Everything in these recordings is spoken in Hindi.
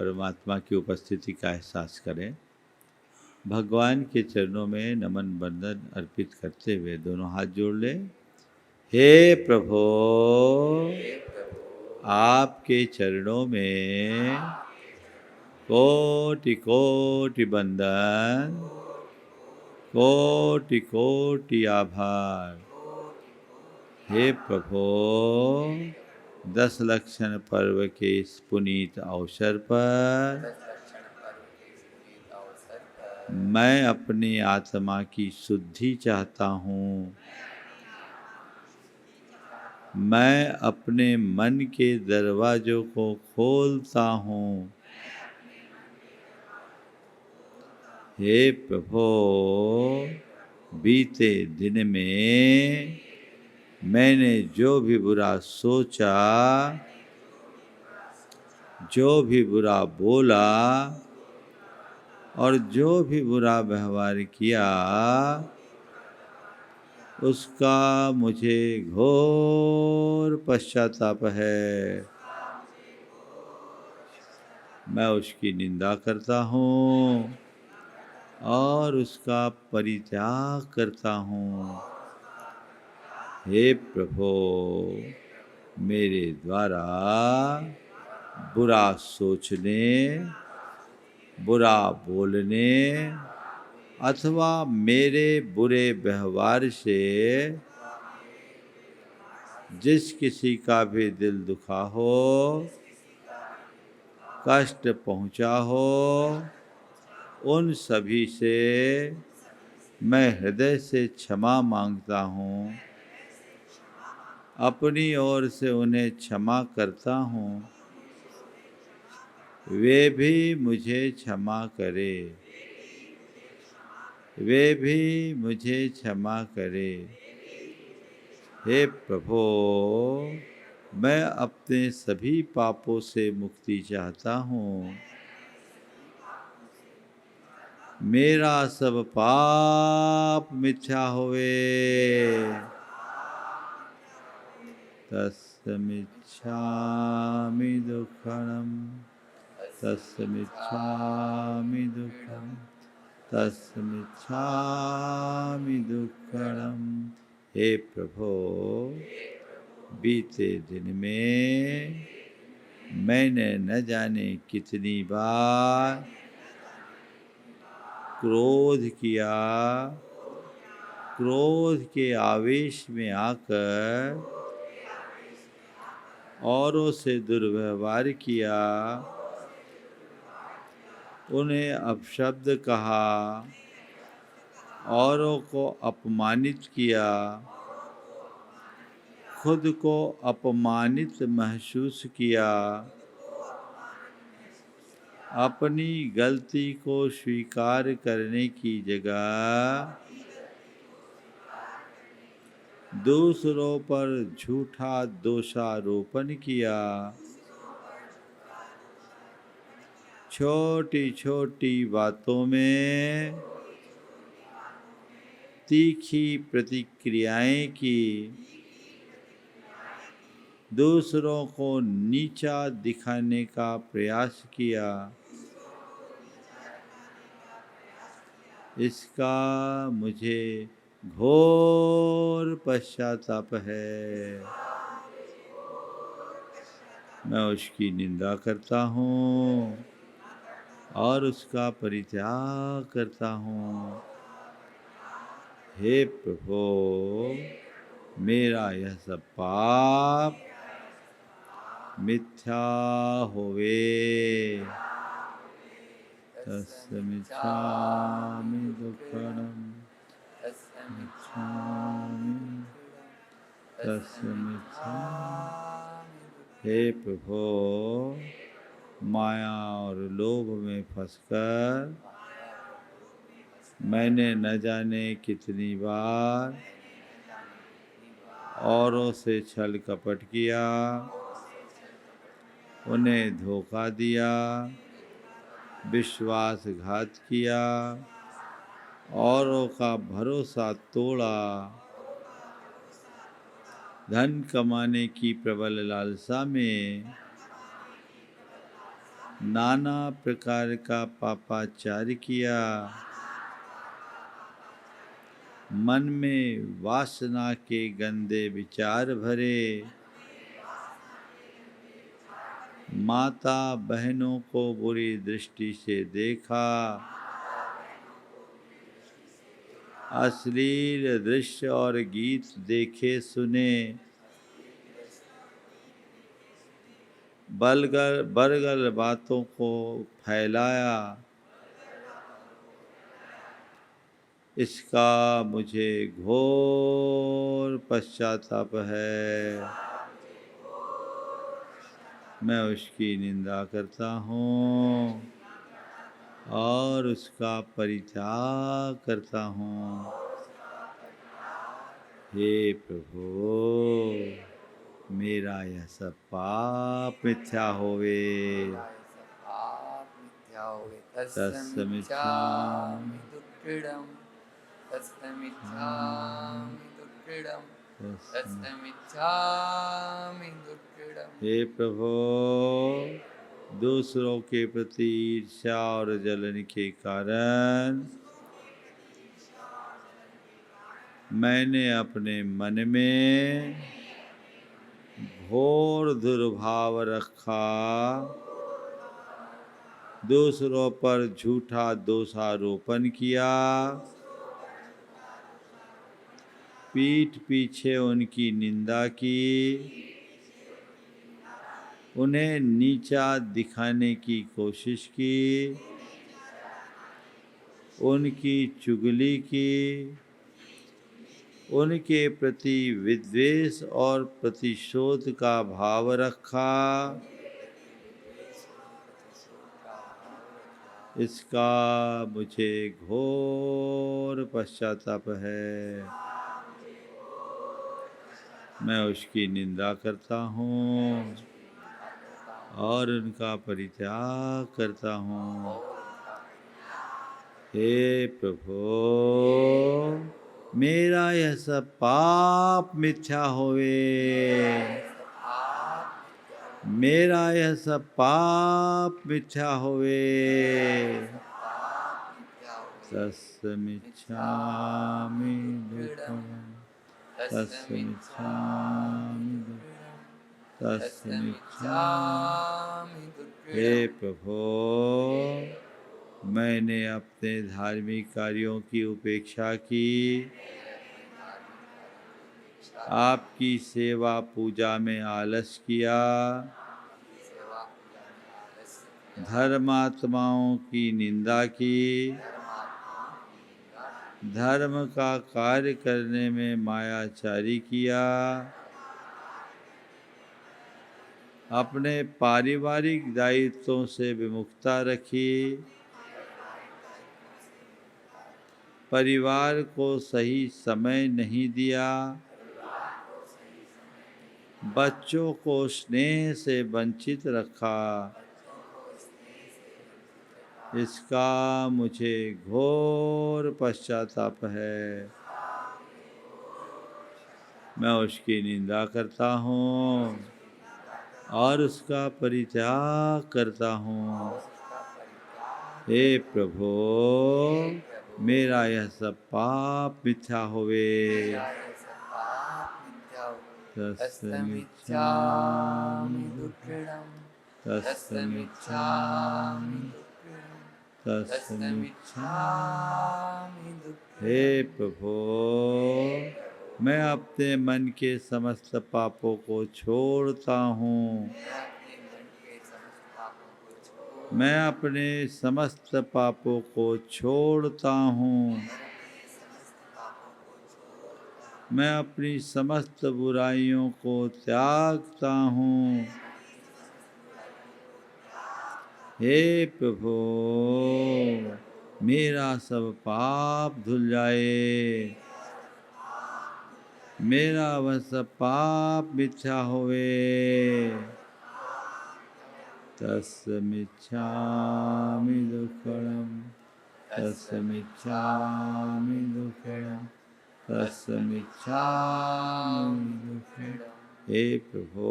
परमात्मा की उपस्थिति का एहसास करें। भगवान के चरणों में नमन वंदन अर्पित करते हुए दोनों हाथ जोड़ लें। हे प्रभु, आपके चरणों में कोटि कोटि वंदन, कोटि कोटि आभार। हे प्रभु, 10 लक्षण पर्व के इस पुनीत अवसर पर मैं अपनी आत्मा की शुद्धि चाहता हूँ। मैं अपने मन के दरवाजों को खोलता हूँ। हे प्रभु, बीते दिन में मैंने जो भी बुरा सोचा, जो भी बुरा बोला और जो भी बुरा व्यवहार किया, उसका मुझे घोर पश्चाताप है। मैं उसकी निंदा करता हूँ और उसका परित्याग करता हूँ। हे प्रभु, मेरे द्वारा बुरा सोचने, बुरा बोलने अथवा मेरे बुरे व्यवहार से जिस किसी का भी दिल दुखा हो, कष्ट पहुँचा हो, उन सभी से मैं हृदय से क्षमा मांगता हूँ। अपनी ओर से उन्हें क्षमा करता हूँ। वे भी मुझे क्षमा करे, वे भी मुझे क्षमा करे। हे प्रभु, मैं अपने सभी पापों से मुक्ति चाहता हूँ। मेरा सब पाप मिथ्या होवे। तस्मिच्छामि दुःखम्, तस्मिच्छामि दुःखम्, तस्मिच्छामि दुःखम्। हे प्रभु, बीते दिन में मैंने न जाने कितनी बार क्रोध किया, क्रोध के आवेश में आकर औरों से दुर्व्यवहार किया, उन्हें अपशब्द कहा, औरों को अपमानित किया, खुद को अपमानित महसूस किया, अपनी गलती को स्वीकार करने की जगह दूसरों पर झूठा दोषारोपण किया। छोटी छोटी बातों में तीखी प्रतिक्रियाएं की, दूसरों को नीचा दिखाने का प्रयास किया। इसका मुझे घोर पश्चाताप है। मैं उसकी निंदा करता हूँ और उसका परित्याग करता हूँ। हे प्रभु, मेरा यह सब पाप मिथ्या होवे। तस्मिच्छामि दुःखम्, हे प्रभु, माया और लोभ में फंसकर मैंने न जाने कितनी बार औरों से छल कपट किया, उन्हें धोखा दिया, विश्वासघात किया, औरों का भरोसा तोड़ा, धन कमाने की प्रबल लालसा में नाना प्रकार का पापाचार किया, मन में वासना के गंदे विचार भरे, माता बहनों को बुरी दृष्टि से देखा, अश्लील दृश्य और गीत देखे सुने, बरगल बातों को फैलाया, इसका मुझे घोर पश्चाताप है। मैं उसकी निंदा करता हूँ और उसका परित्याग करता हूँ। हे प्रभु, मेरा यह सब पाप मिथ्या होवे। तस्मिच्छामि दुक्खिडं, तस्मिच्छामि दुक्खिडं, तस्मिच्छामि दुक्खिडं। हे प्रभु, दूसरों के प्रति ईर्ष्या और जलन के कारण मैंने अपने मन में घोर दुर्भाव रखा, दूसरों पर झूठा दोषारोपण किया, पीठ पीछे उनकी निंदा की, उन्हें नीचा दिखाने की कोशिश की, उनकी चुगली की, उनके प्रति विद्वेष और प्रतिशोध का भाव रखा। इसका मुझे घोर पश्चाताप है। मैं उसकी निंदा करता हूँ और उनका परित्याग करता हूँ। हे प्रभु, मेरा यह सब पाप मिथ्या होवे। मेरा यह सब पाप मिथ्या होवे। तस्मिच्छामि दुक्खिडं, तस्मिच्छामि दुक्खिडं, तस्मिच्छामि। हे प्रभु, मैंने अपने धार्मिक कार्यों की उपेक्षा की, आपकी सेवा पूजा में आलस किया, धर्मात्माओं की निंदा की, धर्म का कार्य करने में मायाचारी किया, अपने पारिवारिक दायित्वों से विमुखता रखी, परिवार को सही समय नहीं दिया, बच्चों को स्नेह से वंचित रखा। इसका मुझे घोर पश्चाताप है। मैं उसकी निंदा करता हूँ और उसका परित्याग करता हूँ। हे प्रभु, मेरा यह सब पाप मिथ्या होवे। तस्मिच्छामि दुक्खिडं, तस्मिच्छामि दुक्खिडं, तस्मिच्छामि दुक्खिडं। हे प्रभु, मैं अपने मन के समस्त पापों को छोड़ता हूँ। मैं अपने समस्त पापों को छोड़ता हूँ। मैं अपनी समस्त बुराइयों को त्यागता हूँ। हे प्रभु, मेरा सब पाप धुल जाए। मेरा वह सब पाप मिथ्या होवे। तस्मिच्छामि दुक्खिडं, तस्मिच्छामि दुक्खिडं, तस्मिच्छामि दुक्खिडं। हे प्रभु,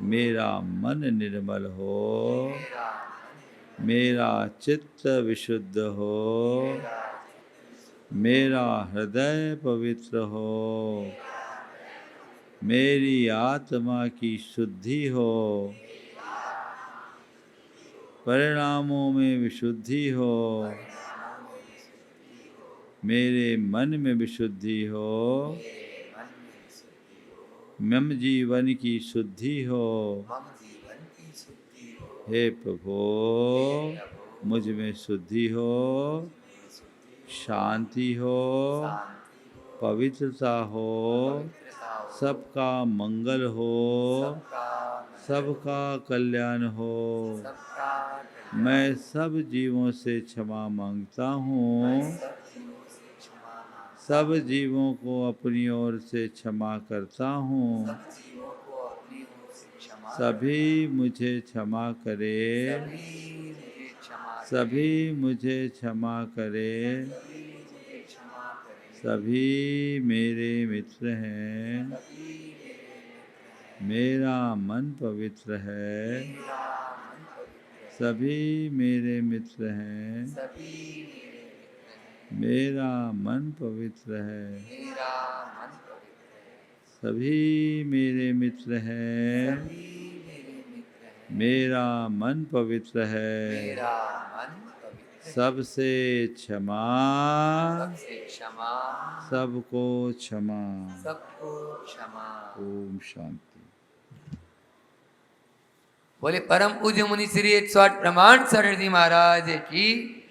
मेरा मन निर्मल हो, मेरा चित्त विशुद्ध हो, मेरा हृदय पवित्र हो, मेरी आत्मा की शुद्धि हो, परिणामों में विशुद्धि हो, मेरे मन में विशुद्धि हो, मम जीवन की शुद्धि हो। हे प्रभु, मुझ में शुद्धि हो, शांति हो, पवित्रता हो, सबका मंगल हो, सबका कल्याण हो। मैं सब जीवों से क्षमा मांगता हूँ, सब जीवों को अपनी ओर से क्षमा करता हूँ। सभी मुझे क्षमा करे, सभी मुझे क्षमा करे, सभी मेरे मित्र हैं, मेरा मन पवित्र है, सभी मेरे मित्र हैं, मेरा मन पवित्र है, सभी मेरे मित्र हैं, मेरा मन पवित्र है, सबसे क्षमा, सबको क्षमा। ओम शांति। बोले परम पूज्य मुनि श्री 108 प्रमाण सरस्वती महाराज की।